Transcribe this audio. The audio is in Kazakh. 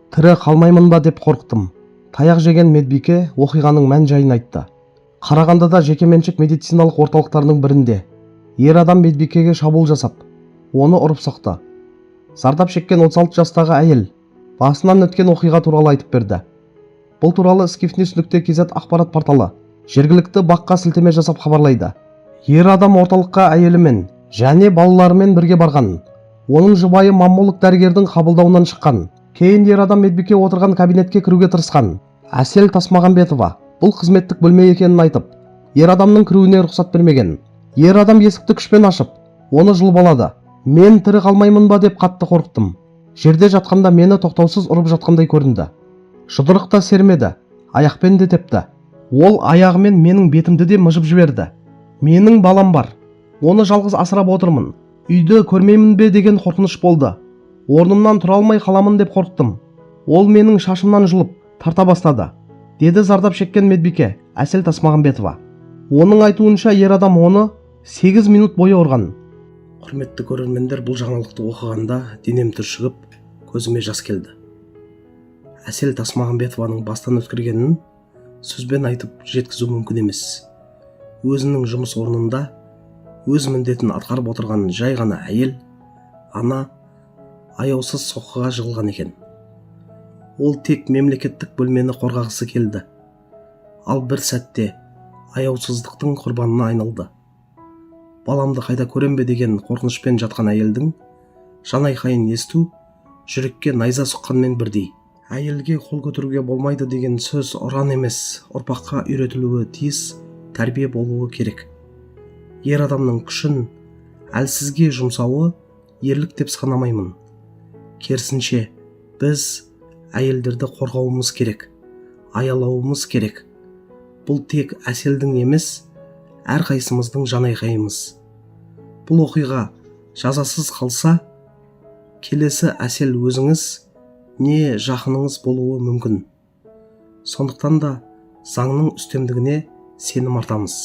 Тірі қалмаймын ба деп қорықтым. Таяқ жеген медбике оқиғаның мән-жайын айтты. Қарағандыда жекеменшік медициналық орталықтарының бірінде ер адам медбикеге шабуыл жасап, оны ұрып соқты. Зардап шеккен 36 жастағы әйел басынан өткен оқиға туралы айтып берді. Бұл туралы skifnews.kz ақпарат порталы жергілікті баққа сілтеме жасап хабарлайды. Ер адам орталыққа әйелімен және балаларымен бірге барған. Оның жұбайы маммолық дәрігердің қабылдауынан шыққан. Кейін ер адам медбике отырған кабинетке кіруге тырысқан. Әсел Тасмағамбетова бұл қызметтік бөлме екенін айтып, ер адамның кіруіне рұқсат бермеген. Ер адам есікті күшпен ашып, оны жұлып алады. Мен тірі қалмаймын ба деп қатты қорықтым. Жерде жатқанда мені тоқтаусыз ұрып жатқандай көрінді. Жұдырық та сермеді, аяқпен де тепті. Ол аяғымен менің бетімді де мыжып жіберді. Менің балам бар, оны жалғыз асырап отырмын. Үйді көрмеймін бе деген қорқыныш болды. Орнымнан тұра алмай қаламын деп қорықтым. Ол менің шашымнан жұлып тарта бастады, деді зардап шеккен медбике Әсел Тасмағамбетова. Оның айтуынша ер адам оны 8 минут бойы ұрған. Құрметті көрермендер, бұл жаңалықты оқығанда денем түршігіп, көзіме жас келді. Әсел Тасмағамбетованың бастан өткергенін сөзбен айтып жеткізу мүмкін емес. Өзінің жұмыс орнында өз міндетін атқарып отырған жай ғана әйел, ана, аяусыз соққыға жығылған екен. Ол тек мемлекеттік бөлмені қорғағысы келді. Ал бір сәтте аяусыздықтың құрбанына айналды. Баламды қайда көрем бе деген қорқынышпен жатқан әйелдің жанайқайын есту жүрекке найза соққанмен бірдей. Әйелге қол көтеруге болмайды деген сөз ұран емес, ұрпаққа үйретілуі тиіс тәрбие болуы керек. Ер адамның күшін әлсізге жұмсауы ерлік деп санамаймын. Керісінше, біз әйелдерді қорғауымыз керек, аялауымыз керек. Бұл тек Әселдің емес, әрқайсымыздың жанайқайымыз. Бұл оқиға жазасыз қалса, келесі Әсел өзіңіз не жақыныңыз болуы мүмкін. Сондықтан да заңның үстемдігіне сенім артамыз.